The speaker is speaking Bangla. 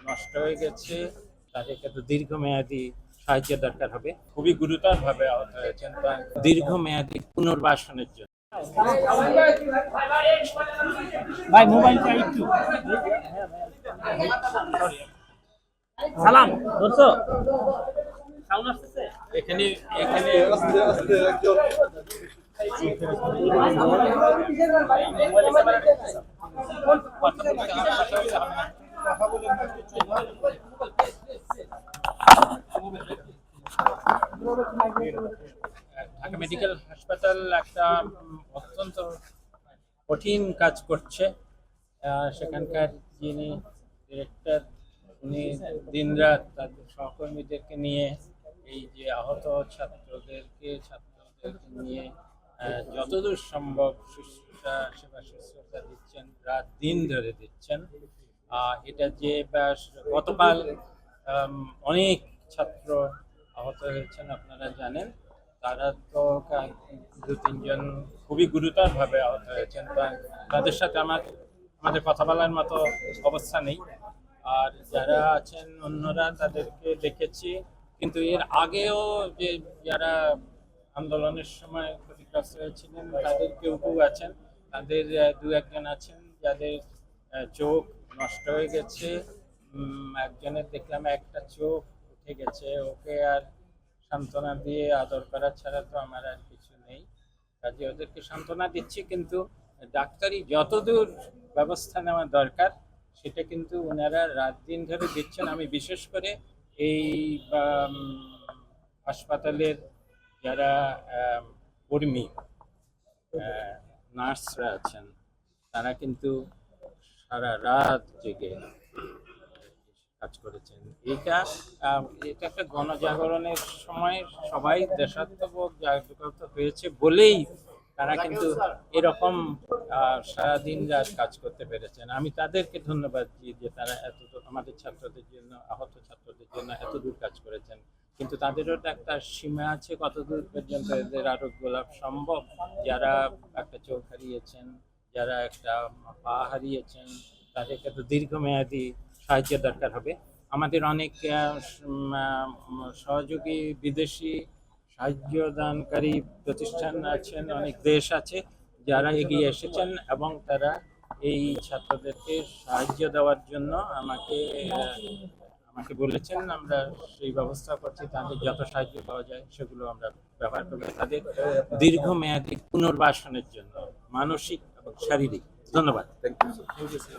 নষ্ট হয়ে গেছে, তাদেরকে তো দীর্ঘমেয়াদী সাহায্য দরকার হবে। খুবই গুরুতরভাবে আহত হয়েছেন, তা দীর্ঘমেয়াদী পুনর্বাসনের জন্য। ভাই মোবাইলটা একটু সালাম ধরছো সাউন্ড আসতেছে এখানে এখানে ঢাকা মেডিকেল হাসপাতাল একটা অত্যন্ত কঠিন কাজ করছে। সেখানকার যিনি ডিরেক্টর, উনি দিনরাত তাদের সহকর্মীদেরকে নিয়ে এই যে আহত ছাত্রদেরকে নিয়ে যতদূর সম্ভব শুশ্রূষা সেবা শুশ্রূষা দিচ্ছেন, রাত দিন ধরে দিচ্ছেন। এটা যে গতকাল অনেক ছাত্র আহত হয়েছেন আপনারা জানেন, তারা তো দু তিনজন খুবই গুরুতরভাবে আহত হয়েছেন। তাদের সাথে আমাদের কথা বলার মতো অবস্থা নেই। আর যারা আছেন অন্যরা তাদেরকে দেখেছি, কিন্তু এর আগেও যে যারা আন্দোলনের সময় ক্ষতিগ্রস্ত হয়েছিলেন তাদের কেউ কেউ আছেন, তাদের দু একজন আছেন যাদের চোখ নষ্ট হয়ে গেছে। একজনের দেখলাম একটা চোখ উঠে গেছে, ওকে আর সান্ত্বনা দিয়ে আদর করা ছাড়া তো আমার আর কিছু নেই। কাজে ওদেরকে সান্ত্বনা দিচ্ছি, কিন্তু ডাক্তারি যতদূর ব্যবস্থা নেওয়া দরকার সেটা কিন্তু ওনারা রাত দিন ধরে দিচ্ছেন। আমি বিশেষ করে এই হাসপাতালের যারা কর্মী, নার্সরা আছেন, তারা কিন্তু সারা রাত জেগে কাজ করেছেন। এটা একটা গণজাগরণের সময় সবাই দেশাত্মবোধ জাগ্রত হয়েছে বলেই তারা কিন্তু এরকম সারাদিন রাত কাজ করতে পেরেছেন। আমি তাদেরকে ধন্যবাদ দিই যে তারা আমাদের ছাত্রদের জন্য, আহত ছাত্রদের জন্য এত দূর কাজ করেছেন। কিন্তু তাদেরও একটা সীমা আছে, কতদূর পর্যন্ত এদের আরোগ্য লাভ সম্ভব। যারা একটা চোখ হারিয়েছেন, যারা একটা পা হারিয়েছেন, তাদেরকে তো দীর্ঘমেয়াদী সাহায্য দরকার হবে। আমাদের অনেক সহযোগী বিদেশি সাহায্যদানকারী প্রতিষ্ঠান আছেন, অনেক দেশ আছে যারা এগিয়ে এসেছেন এবং তারা এই ছাত্রদেরকে সাহায্য দেওয়ার জন্য আমাকে বলেছেন। আমরা সেই ব্যবস্থা করছি, তাদের যত সাহায্য পাওয়া যায় সেগুলো আমরা ব্যবহার করব তাদের দীর্ঘমেয়াদী পুনর্বাসনের জন্য, মানসিক এবং শারীরিক। ধন্যবাদ। Thank you.